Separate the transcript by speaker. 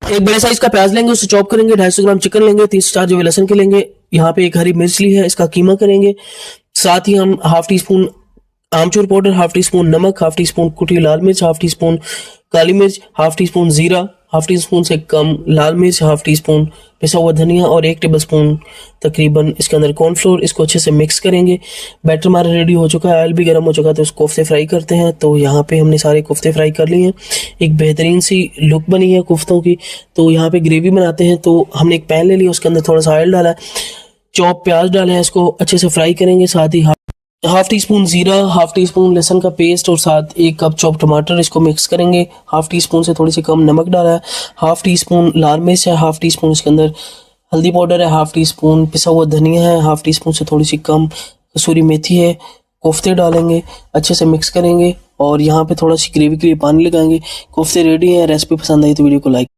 Speaker 1: एक बड़े साइज का प्याज लेंगे, उसे चॉप करेंगे। 250 ग्राम चिकन लेंगे। 30 जो लहसुन के लेंगे। यहाँ पे एक हरी मिर्च ली है, इसका कीमा करेंगे। साथ ही हम हाफ टी स्पून आमचूर पाउडर, हाफ टी स्पून नमक, हाफ टी स्पून कुटी लाल मिर्च, हाफ टी स्पून काली मिर्च, हाफ टी स्पून जीरा, हाफ टी स्पून से कम लाल मिर्च, हाफ टी स्पून पिसा हुआ धनिया और 1 टेबल स्पून तकरीबन इसके अंदर कॉर्नफ्लोर। इसको अच्छे से मिक्स करेंगे। बैटर हमारा रेडी हो चुका है, ऑयल भी गर्म हो चुका है, तो इसको कोफ्ते फ्राई करते हैं। तो यहाँ पे हमने सारे कोफ्ते फ्राई कर लिए हैं। एक बेहतरीन सी लुक बनी है कोफ्तों की। तो यहाँ पे ग्रेवी बनाते हैं। तो हमने एक पैन ले लिया, उसके अंदर थोड़ा सा ऑयल डाला है, चॉप प्याज डाला है, इसको अच्छे से फ्राई करेंगे। साथ ही हाफ टी स्पून जीरा, हाफ टी स्पून लहसुन का पेस्ट और साथ 1 कप चॉप टमाटर, इसको मिक्स करेंगे। हाफ टी स्पून से थोड़ी सी कम नमक डाला है, हाफ टी स्पून लाल मिर्च है, हाफ टी स्पून इसके अंदर हल्दी पाउडर है, हाफ टी स्पून पिसा हुआ धनिया है, हाफ टी स्पून से थोड़ी सी कम कसूरी मेथी है। कोफ्ते डालेंगे, अच्छे से मिक्स करेंगे और यहाँ पे थोड़ा सी ग्रेवी के लिए पानी लगाएंगे। कोफ्ते रेडी हैं। रेसिपी पसंद आई तो वीडियो को लाइक